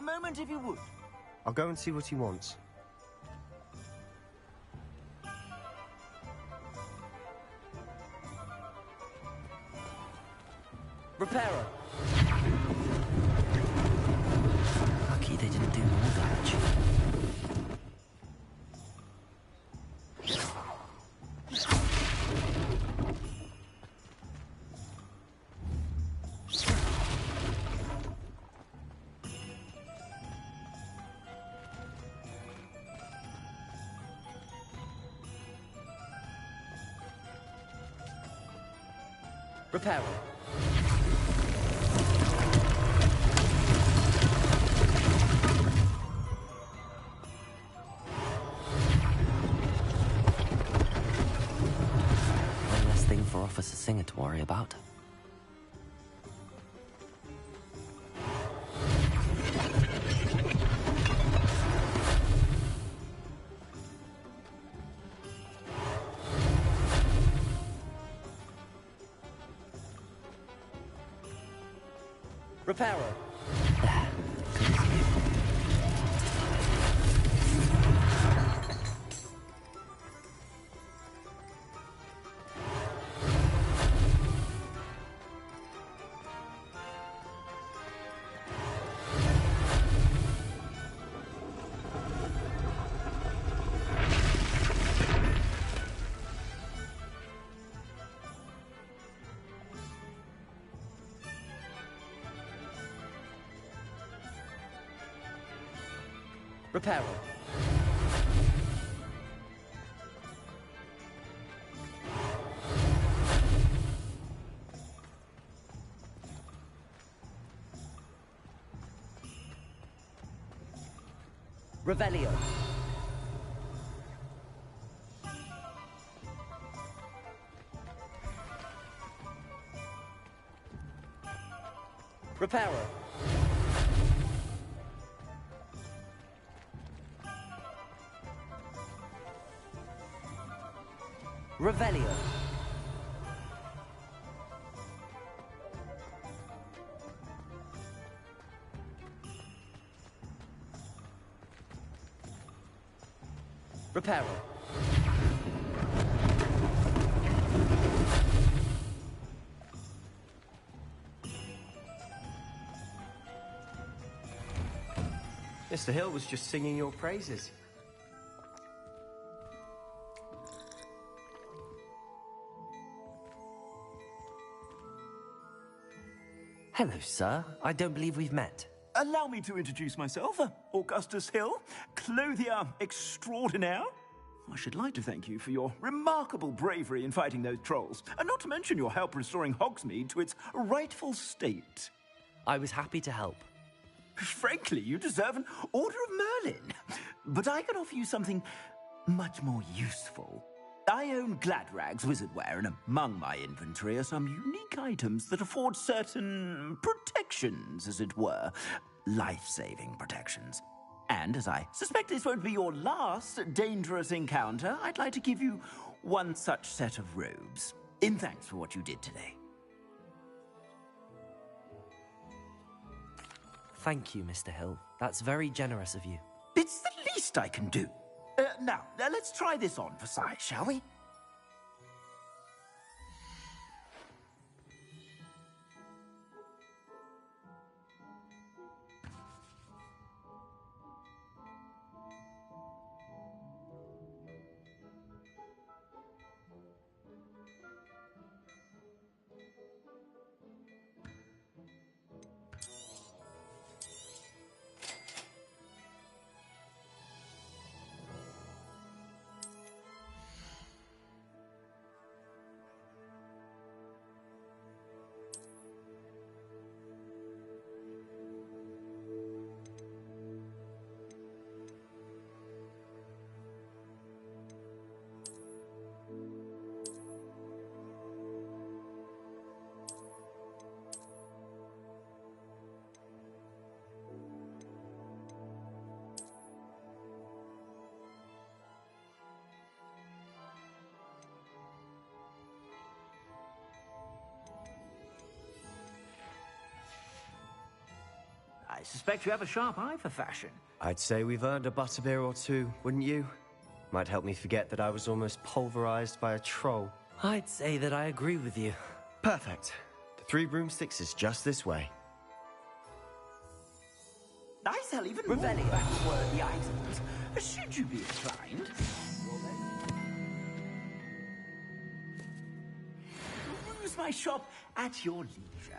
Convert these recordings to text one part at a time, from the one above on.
A moment, if you would. I'll go and see what he wants. Repairer. Lucky they didn't do more damage. Repairer. One less thing for Officer Singer to worry about. Repairer. Repairer. Revelio. Repairer. Revelio. Repairer. Mr. Hill was just singing your praises. Hello, sir. I don't believe we've met. Allow me to introduce myself, Augustus Hill, clothier extraordinaire. I should like to thank you for your remarkable bravery in fighting those trolls, and not to mention your help restoring Hogsmeade to its rightful state. I was happy to help. Frankly, you deserve an Order of Merlin. But I can offer you something much more useful. I own Gladrag's wizardware, and among my inventory are some unique items that afford certain protections, as it were. Life-saving protections. And as I suspect this won't be your last dangerous encounter, I'd like to give you one such set of robes, in thanks for what you did today. Thank you, Mr. Hill. That's very generous of you. It's the least I can do. Now, let's try this on for size, shall we? I suspect you have a sharp eye for fashion. I'd say we've earned a butterbeer or two, wouldn't you? Might help me forget that I was almost pulverized by a troll. I'd say that I agree with you. Perfect. The Three Broomsticks is just this way. I sell even Revelio. more back-worthy items. Should you be inclined? Use my shop at your leisure.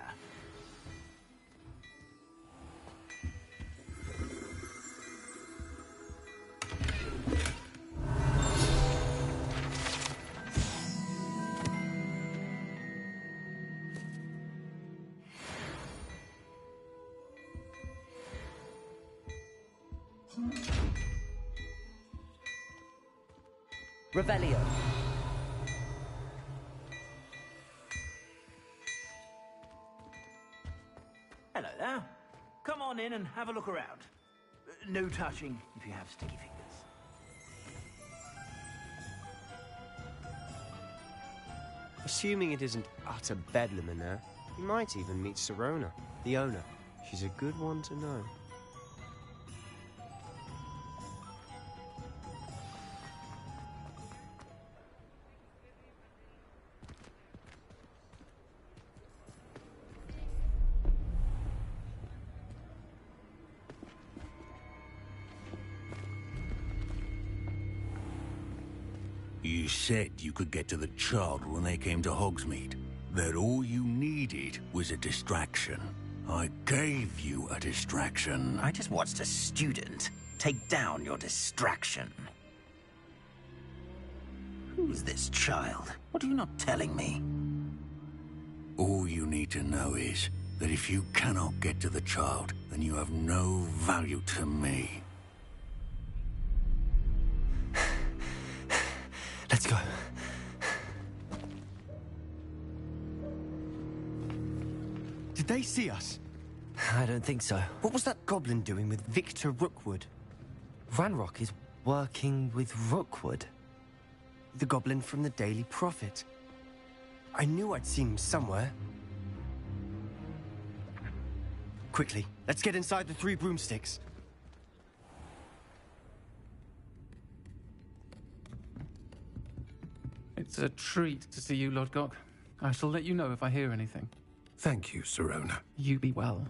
Revelio. Hello there. Come on in and have a look around. No touching if you have sticky fingers. Assuming it isn't utter bedlam in there, you might even meet Sirona, the owner. She's a good one to know. You said you could get to the child when they came to Hogsmeade. That all you needed was a distraction. I gave you a distraction. I just watched a student take down your distraction. Who's this child? What are you not telling me? All you need to know is that if you cannot get to the child, then you have no value to me. Let's go. Did they see us? I don't think so. What was that goblin doing with Victor Rookwood? Ranrock is working with Rookwood. The goblin from the Daily Prophet. I knew I'd seen him somewhere. Quickly, let's get inside the Three Broomsticks. It's a treat to see you, Lodgok. I shall let you know if I hear anything. Thank you, Sirona. You be well.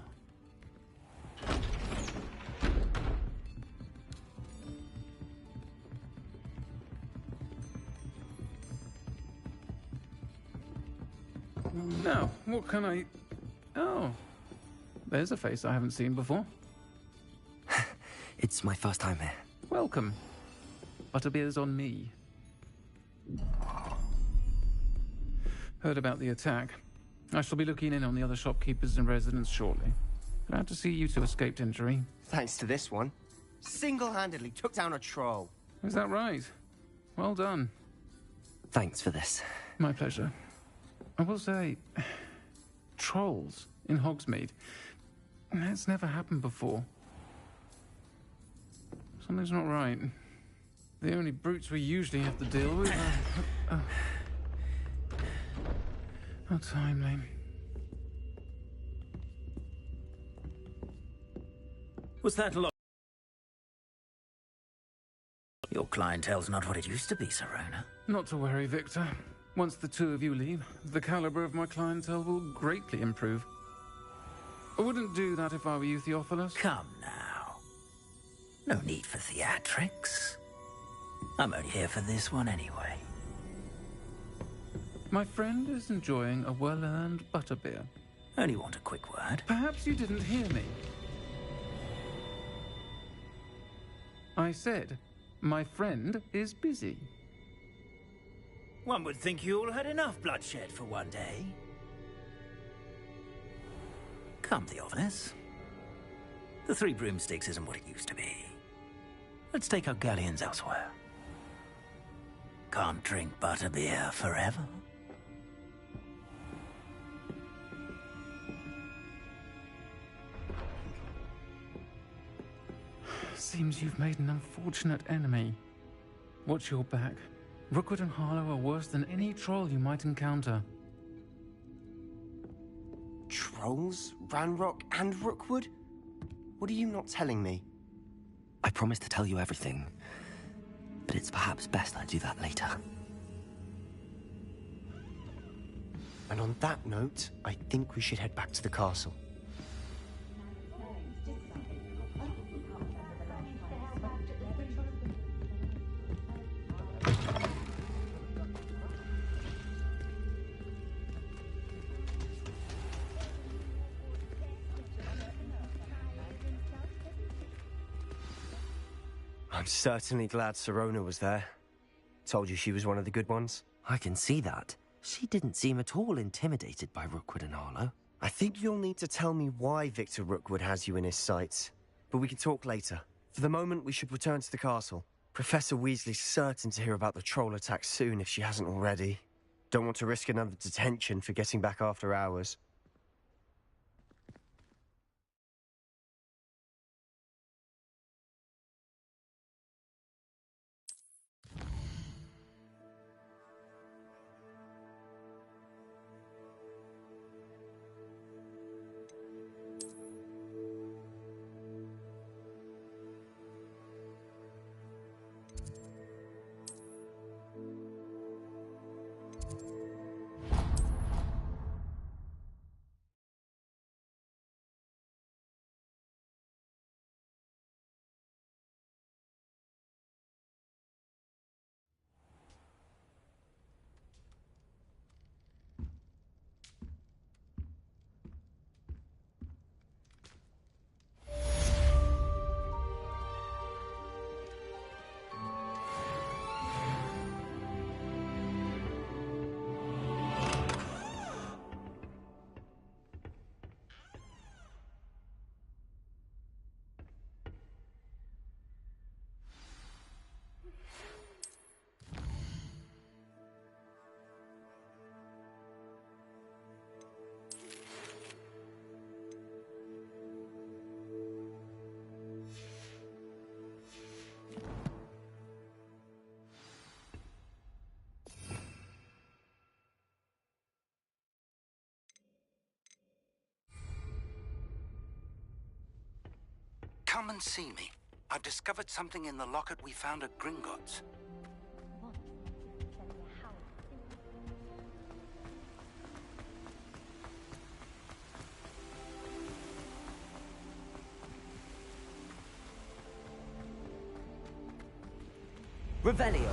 Now, what can I... Oh, there's a face I haven't seen before. It's my first time here. Welcome. Butterbeer's on me. Heard about the attack. I shall be looking in on the other shopkeepers and residents shortly. Glad to see you two escaped injury. Thanks to this one. Single-handedly took down a troll. Is that right? Well done. Thanks for this. My pleasure. I will say, trolls in Hogsmeade. That's never happened before. Something's not right. The only brutes we usually have to deal with are... How timely. Was that Your clientele's not what it used to be, Sirona. Not to worry, Victor. Once the two of you leave, the caliber of my clientele will greatly improve. I wouldn't do that if I were you, Theophilus. Come now. No need for theatrics. I'm only here for this one anyway. My friend is enjoying a well-earned butterbeer. Only want a quick word. Perhaps you didn't hear me. I said, my friend is busy. One would think you all had enough bloodshed for one day. Come, Theophilus. The Three Broomsticks isn't what it used to be. Let's take our galleons elsewhere. Can't drink butterbeer forever. Seems you've made an unfortunate enemy. Watch your back. Rookwood and Harlow are worse than any troll you might encounter. Trolls? Ranrock and Rookwood? What are you not telling me? I promise to tell you everything, but it's perhaps best I do that later. And on that note, I think we should head back to the castle. I'm certainly glad Sirona was there. Told you she was one of the good ones. I can see that. She didn't seem at all intimidated by Rookwood and Arlo. I think you'll need to tell me why Victor Rookwood has you in his sights. But we can talk later. For the moment, we should return to the castle. Professor Weasley's certain to hear about the troll attack soon if she hasn't already. Don't want to risk another detention for getting back after hours. Come and see me. I've discovered something in the locket we found at Gringotts. Revelio.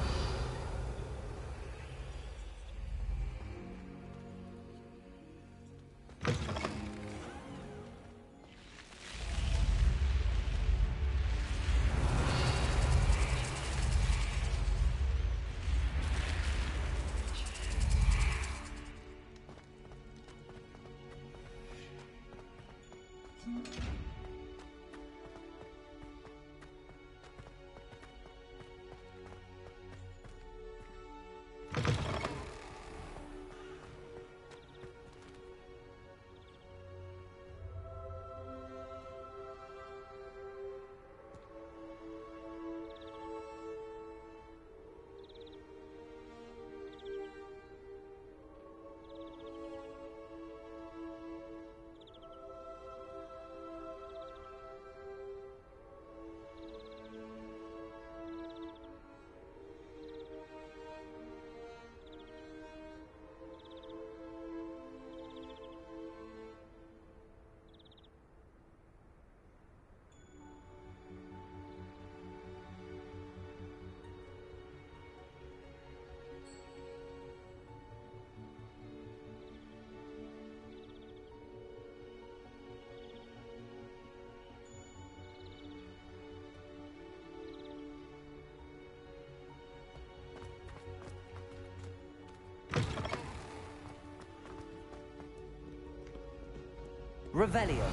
Revelio.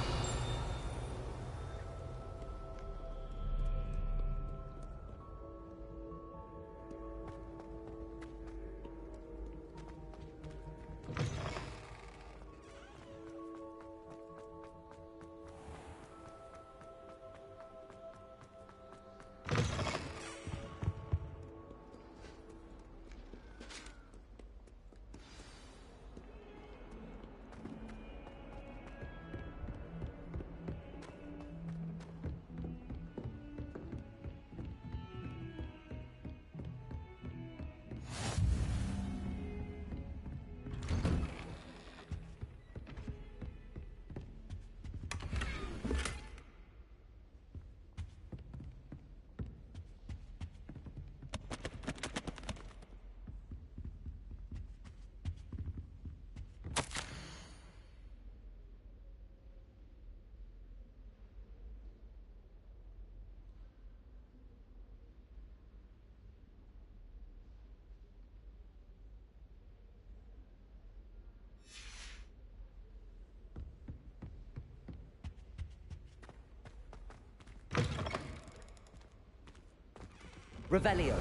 Revelio.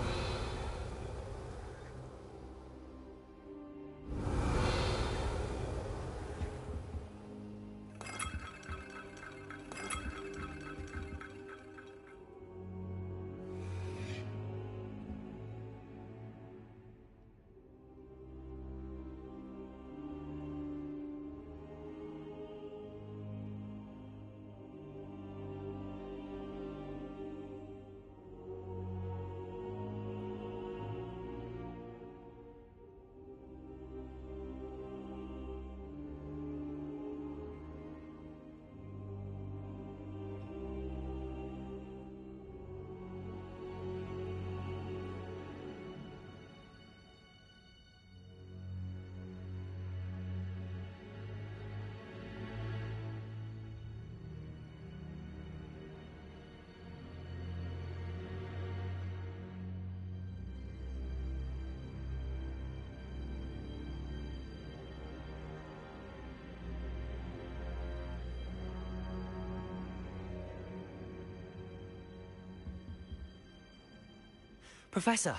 Professor,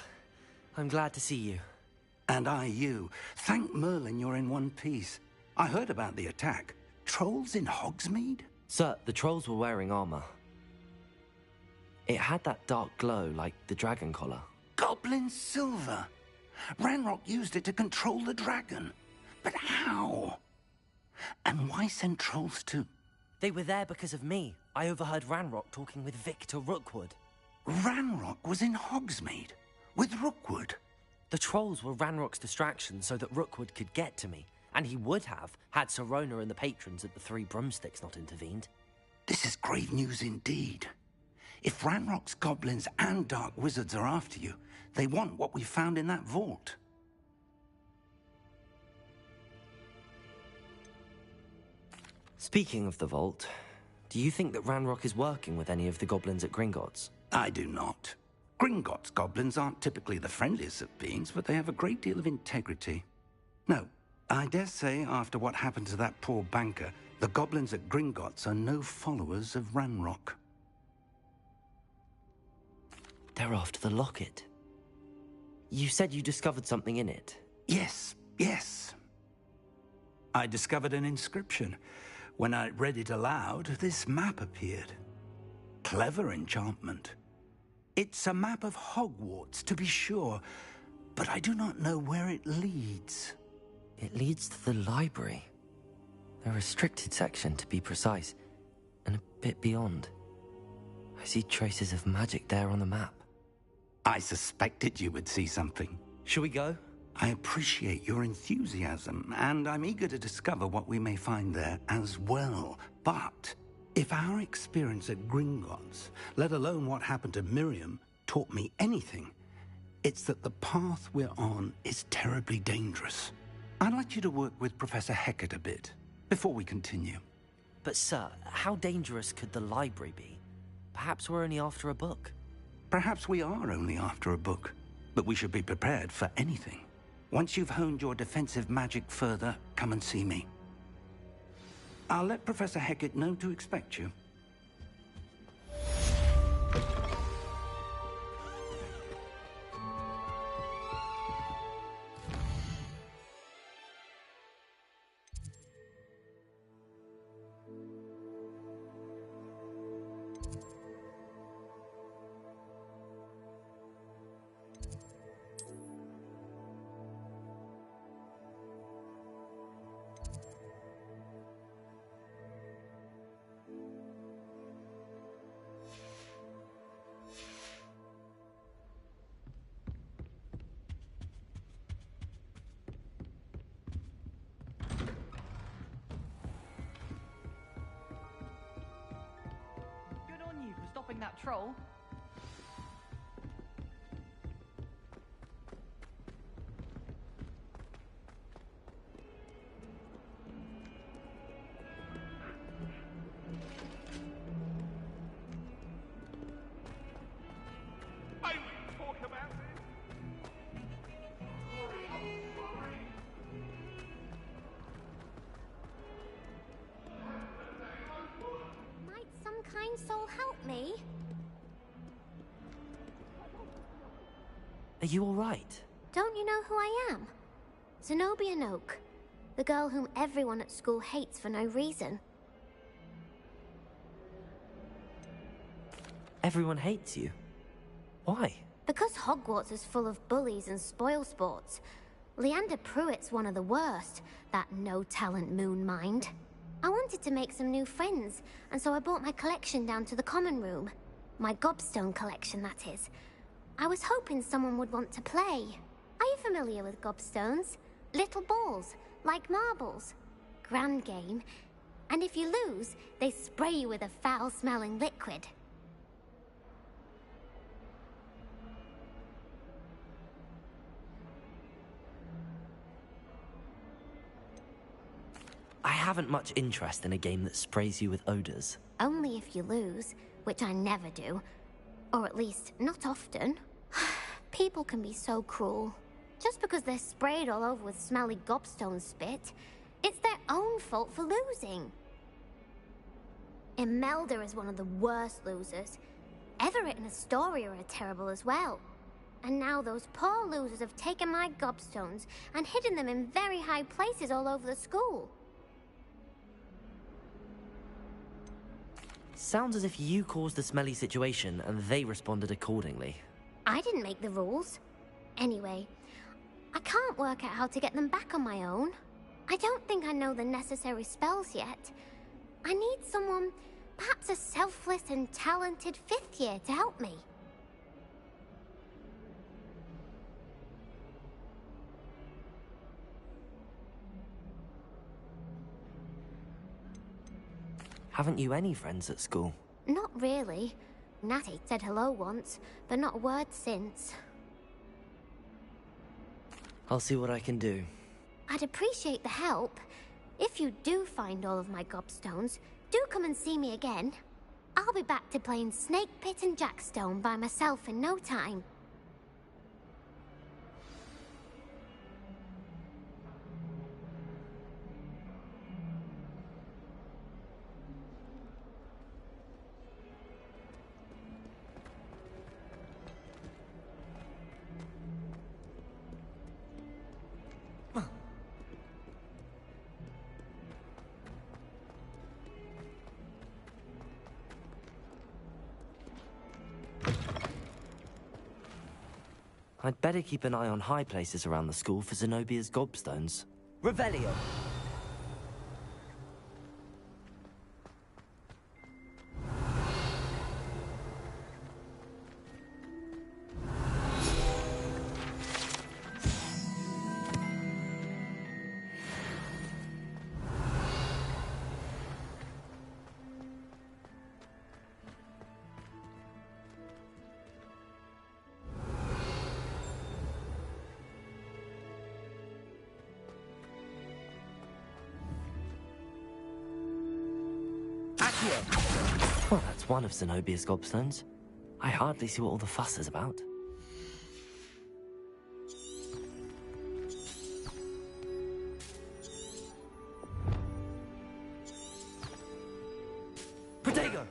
I'm glad to see you. And I you. Thank Merlin you're in one piece. I heard about the attack. Trolls in Hogsmeade? Sir, the trolls were wearing armor. It had that dark glow like the dragon collar. Goblin silver. Ranrock used it to control the dragon. But how? And why send trolls too? They were there because of me. I overheard Ranrock talking with Victor Rookwood. Ranrock was in Hogsmeade with Rookwood. The trolls were Ranrock's distraction so that Rookwood could get to me, and he would have had Sirona and the patrons at the Three Broomsticks not intervened. This is grave news indeed. If Ranrock's goblins and dark wizards are after you, they want what we found in that vault. Speaking of the vault, do you think that Ranrock is working with any of the goblins at Gringotts? I do not. Gringotts goblins aren't typically the friendliest of beings, but they have a great deal of integrity. No, I dare say after what happened to that poor banker, the goblins at Gringotts are no followers of Ranrock. They're after the locket. You said you discovered something in it. Yes. I discovered an inscription. When I read it aloud, this map appeared. Clever enchantment. It's a map of Hogwarts, to be sure, but I do not know where it leads. It leads to the library. A restricted section, to be precise, and a bit beyond. I see traces of magic there on the map. I suspected you would see something. Shall we go? I appreciate your enthusiasm, and I'm eager to discover what we may find there as well. But if our experience at Gringotts, let alone what happened to Miriam, taught me anything, it's that the path we're on is terribly dangerous. I'd like you to work with Professor Hecat a bit before we continue. But sir, how dangerous could the library be? Perhaps we're only after a book. Perhaps we are only after a book, but we should be prepared for anything. Once you've honed your defensive magic further, come and see me. I'll let Professor Hecat know to expect you. Stopping that troll. I will talk about this. Might some kind soul help me? Are you alright? Don't you know who I am? Zenobia Noak, the girl whom everyone at school hates for no reason. Everyone hates you? Why? Because Hogwarts is full of bullies and spoilsports. Leander Pruitt's one of the worst, that no-talent moon mind. I wanted to make some new friends, and so I brought my collection down to the common room. My gobstone collection, that is. I was hoping someone would want to play. Are you familiar with gobstones? Little balls, like marbles. Grand game. And if you lose, they spray you with a foul-smelling liquid. I haven't much interest in a game that sprays you with odors. Only if you lose, which I never do. Or at least, not often. People can be so cruel. Just because they're sprayed all over with smelly gobstone spit, it's their own fault for losing. Imelda is one of the worst losers. Everett and Astoria are terrible as well. And now those poor losers have taken my gobstones and hidden them in very high places all over the school. Sounds as if you caused the smelly situation and they responded accordingly. I didn't make the rules. Anyway, I can't work out how to get them back on my own. I don't think I know the necessary spells yet. I need someone, perhaps a selfless and talented 5th year to help me. Haven't you any friends at school? Not really. Natty said hello once, but not a word since. I'll see what I can do. I'd appreciate the help. If you do find all of my gobstones, do come and see me again. I'll be back to playing Snake Pit and Jackstone by myself in no time. I'd better keep an eye on high places around the school for Zenobia's gobstones. Revelio. Well, that's one of Zenobia's gobstones. I hardly see what all the fuss is about. Protego!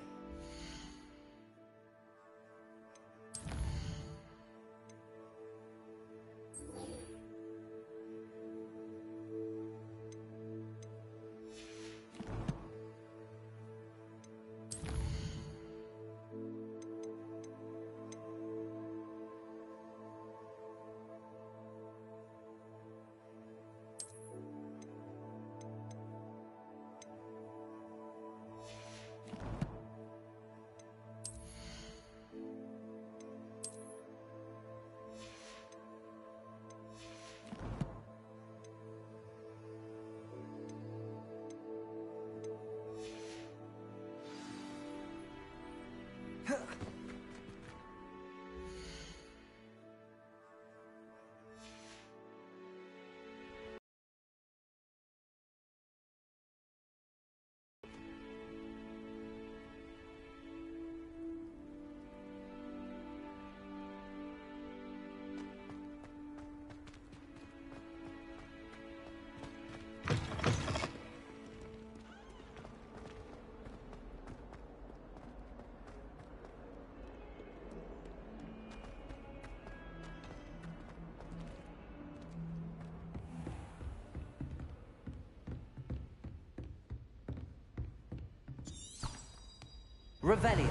Revelio.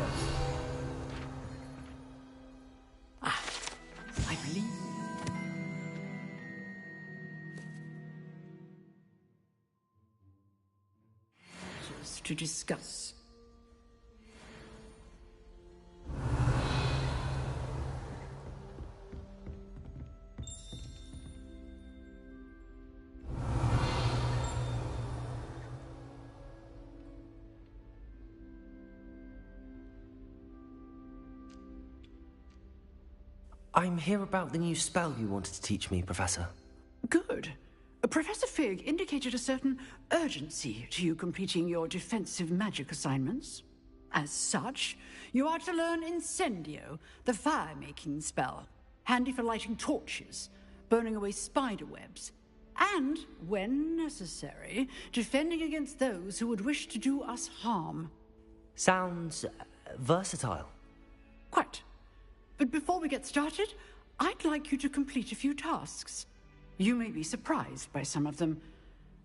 I believe. Just to discuss. I'm here about the new spell you wanted to teach me, Professor. Good. Professor Fig indicated a certain urgency to you completing your defensive magic assignments. As such, you are to learn Incendio, the fire-making spell, handy for lighting torches, burning away spider webs, and, when necessary, defending against those who would wish to do us harm. Sounds versatile. Quite. But before we get started, I'd like you to complete a few tasks. You may be surprised by some of them.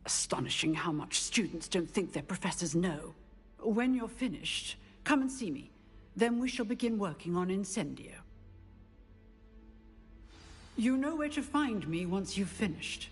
Astonishing how much students don't think their professors know. When you're finished, come and see me. Then we shall begin working on Incendio. You know where to find me once you've finished.